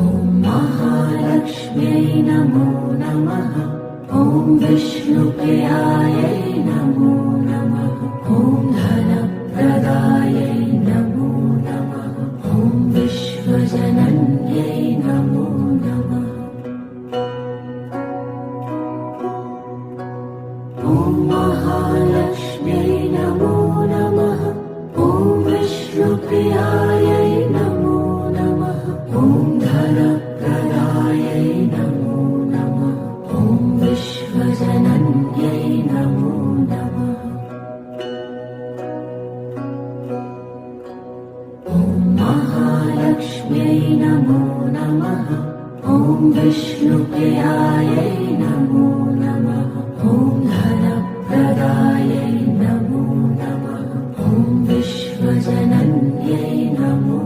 ॐ महालक्ष्म्यै नमो नमः। ॐ विष्णुप्रियायै नमो नमः। ॐ धनप्रदायै नमो नमः। ॐ विश्वजनन्यै नमो नमः। ॐ महालक्ष्म्यै नमो नमः। ॐ विष्णुप्रियायै नमो नमः। ॐ धनप्रदायै नमो नमः। ॐ विश्वजनन्यै नमो नमः। ॐ महालक्ष्म्यै नमो नमः। ॐ विष्णुप्रियायै नमो नमः। ॐ धनप्रदायै नमो नमः। ॐ विश्वजनन्यै नमो